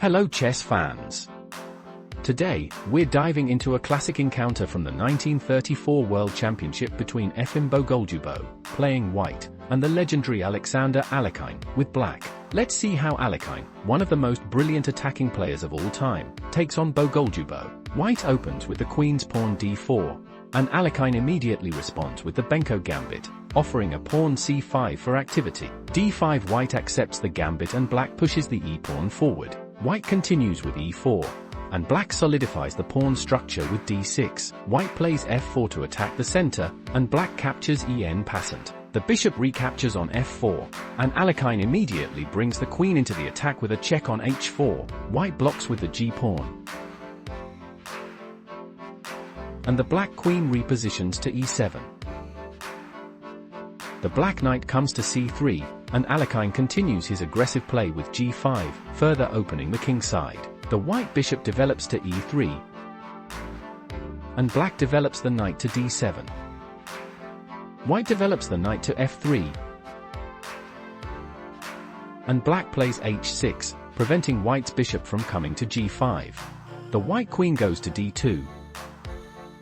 Hello chess fans! Today, we're diving into a classic encounter from the 1934 World Championship between Efim Bogoljubow, playing white, and the legendary Alexander Alekhine, with black. Let's see how Alekhine, one of the most brilliant attacking players of all time, takes on Bogoljubow. White opens with the queen's pawn d4, and Alekhine immediately responds with the Benko Gambit, offering a pawn c5 for activity. d5 White accepts the gambit and black pushes the e-pawn forward. White continues with e4, and black solidifies the pawn structure with d6. White plays f4 to attack the center, and black captures en passant. The bishop recaptures on f4, and Alekhine immediately brings the queen into the attack with a check on h4. White blocks with the g-pawn, and the black queen repositions to e7. The black knight comes to c3, and Alekhine continues his aggressive play with g5, further opening the king side. The white bishop develops to e3, and black develops the knight to d7. White develops the knight to f3, and black plays h6, preventing white's bishop from coming to g5. The white queen goes to d2,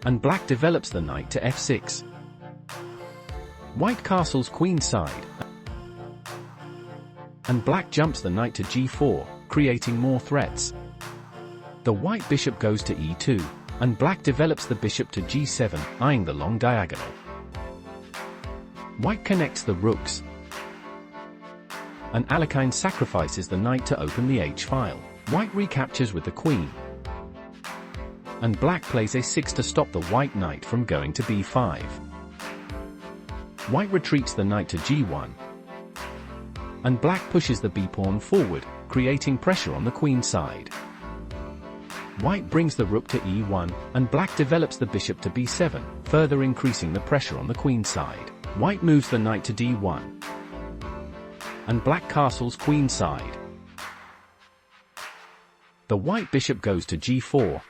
and black develops the knight to f6. White castles queenside, and black jumps the knight to g4, creating more threats. The white bishop goes to e2, and black develops the bishop to g7, eyeing the long diagonal. White connects the rooks, and Alekhine sacrifices the knight to open the h-file. White recaptures with the queen, and black plays a6 to stop the white knight from going to b5. White retreats the knight to g1, and black pushes the b-pawn forward, creating pressure on the queen side. White brings the rook to e1, and black develops the bishop to b7, further increasing the pressure on the queen side. White moves the knight to d1, and black castles queen side. The white bishop goes to g4,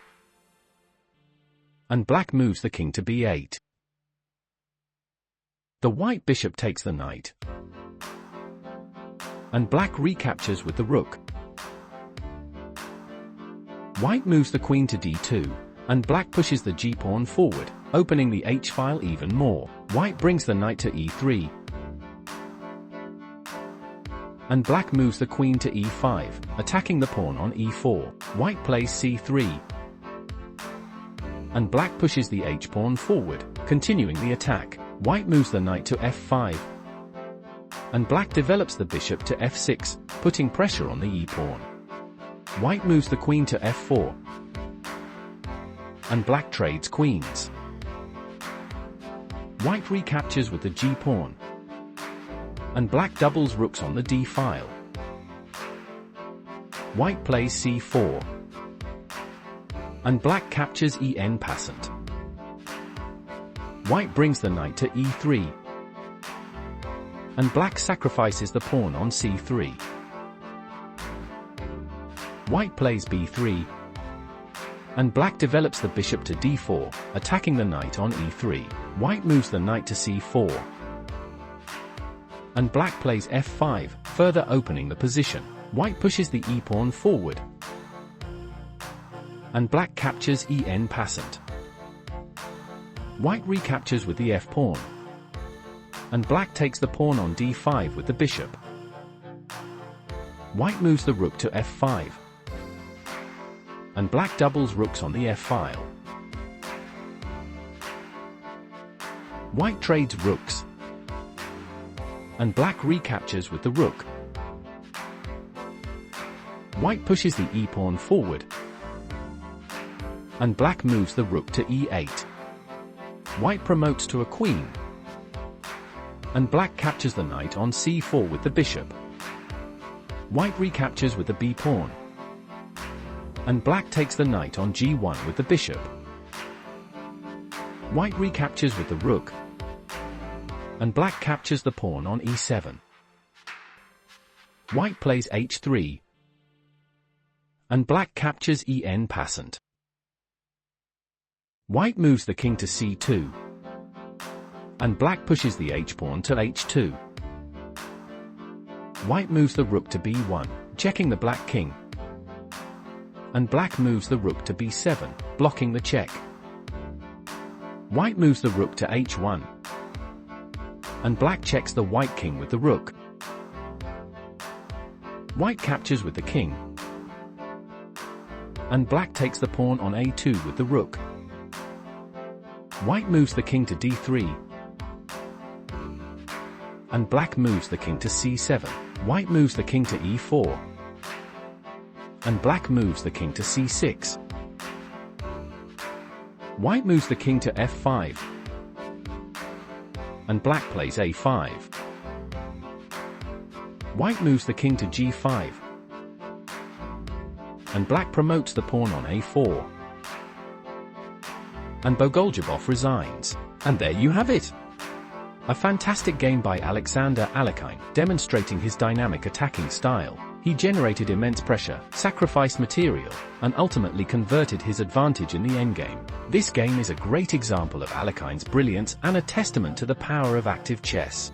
and black moves the king to b8. The white bishop takes the knight, and black recaptures with the rook. White moves the queen to d2, and black pushes the g-pawn forward, opening the h-file even more. White brings the knight to e3, and black moves the queen to e5, attacking the pawn on e4. White plays c3, and black pushes the h-pawn forward, continuing the attack. White moves the knight to f5, and black develops the bishop to f6, putting pressure on the e-pawn. White moves the queen to f4, and black trades queens. White recaptures with the g-pawn, and black doubles rooks on the d-file. White plays c4, and black captures en passant. White brings the knight to e3, and black sacrifices the pawn on c3. White plays b3, and black develops the bishop to d4, attacking the knight on e3. White moves the knight to c4, and black plays f5, further opening the position. White pushes the e-pawn forward, and black captures en passant. White recaptures with the f-pawn, and black takes the pawn on d5 with the bishop. White moves the rook to f5, and black doubles rooks on the f-file. White trades rooks, and black recaptures with the rook. White pushes the e-pawn forward, and black moves the rook to e8. White promotes to a queen, and black captures the knight on c4 with the bishop. White recaptures with the b-pawn, and black takes the knight on g1 with the bishop. White recaptures with the rook, and black captures the pawn on e7. White plays h3, and black captures en passant. White moves the king to c2, and black pushes the h-pawn to h2. White moves the rook to b1, checking the black king. and black moves the rook to b7, blocking the check. White moves the rook to h1, and black checks the white king with the rook. White captures with the king, and black takes the pawn on a2 with the rook. White moves the king to d3, and black moves the king to c7. White moves the king to e4, and black moves the king to c6. White moves the king to f5, and black plays a5. White moves the king to g5, and black promotes the pawn on a4. And Bogoljubow resigns. And there you have it! A fantastic game by Alexander Alekhine, demonstrating his dynamic attacking style. He generated immense pressure, sacrificed material, and ultimately converted his advantage in the endgame. This game is a great example of Alekhine's brilliance and a testament to the power of active chess.